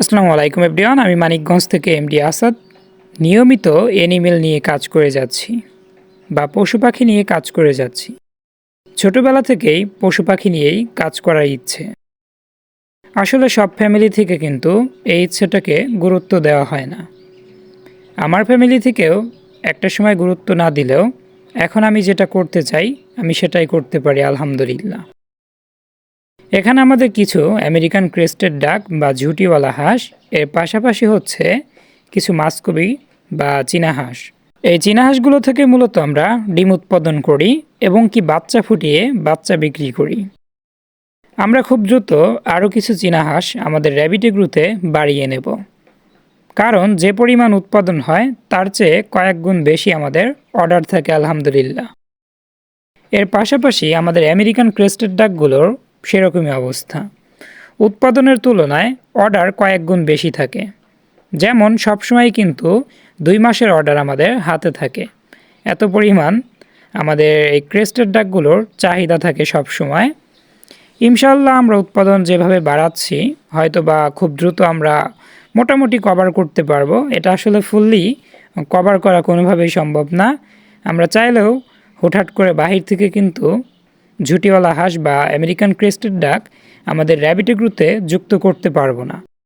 আসসালামু আলাইকুম এভরিওয়ান, আমি মানিকগঞ্জ থেকে এমডি আসাদ। নিয়মিত এনিমেল নিয়ে কাজ করে যাচ্ছি বা পশু পাখি নিয়ে কাজ করে যাচ্ছি। ছোটবেলা থেকেই পশু পাখি নিয়েই কাজ করার ইচ্ছে। আসলে সব ফ্যামিলি থেকে কিন্তু এই ইচ্ছেটাকে গুরুত্ব দেওয়া হয় না। আমার ফ্যামিলি থেকেও একটা সময় গুরুত্ব না দিলেও এখন আমি যেটা করতে চাই আমি সেটাই করতে পারি আলহামদুলিল্লাহ। এখানে আমাদের কিছু আমেরিকান ক্রেস্টেড ডাক বা ঝুঁটিওয়ালা হাঁস, এর পাশাপাশি হচ্ছে কিছু মাস্কবি বা চীনা হাঁস। এই চীনা হাঁসগুলো থেকে মূলত আমরা ডিম উৎপাদন করি এবং কি বাচ্চা ফুটিয়ে বাচ্চা বিক্রি করি। আমরা খুব দ্রুত আরও কিছু চীনা হাঁস আমাদের র্যাবিট এগ্রোতে বাড়িয়ে নেব, কারণ যে পরিমাণ উৎপাদন হয় তার চেয়ে কয়েক গুণ বেশি আমাদের অর্ডার থাকে আলহামদুলিল্লাহ। এর পাশাপাশি আমাদের আমেরিকান ক্রেস্টেড ডাকগুলোর সেরকমই অবস্থা। উৎপাদনের তুলনায় অর্ডার কয়েক গুণ বেশি থাকে। যেমন সবসময় কিন্তু 2 মাসের অর্ডার আমাদের হাতে থাকে। এত পরিমাণ আমাদের এই ক্রেস্টেড ডাকগুলোর চাহিদা থাকে সব সময়। ইনশাল্লাহ আমরা উৎপাদন যেভাবে বাড়াচ্ছি হয়তো বা খুব দ্রুত আমরা মোটামুটি কভার করতে পারবো। এটা আসলে ফুললি কভার করা কোনোভাবেই সম্ভব না। আমরা চাইলেও হুটহাট করে বাহির থেকে কিন্তু ঝুঁটিওয়ালা হাঁস বা আমেরিকান ক্রেস্টেড ডাক আমাদের র্যাবিট এগ্রোতে যুক্ত করতে পারবো না।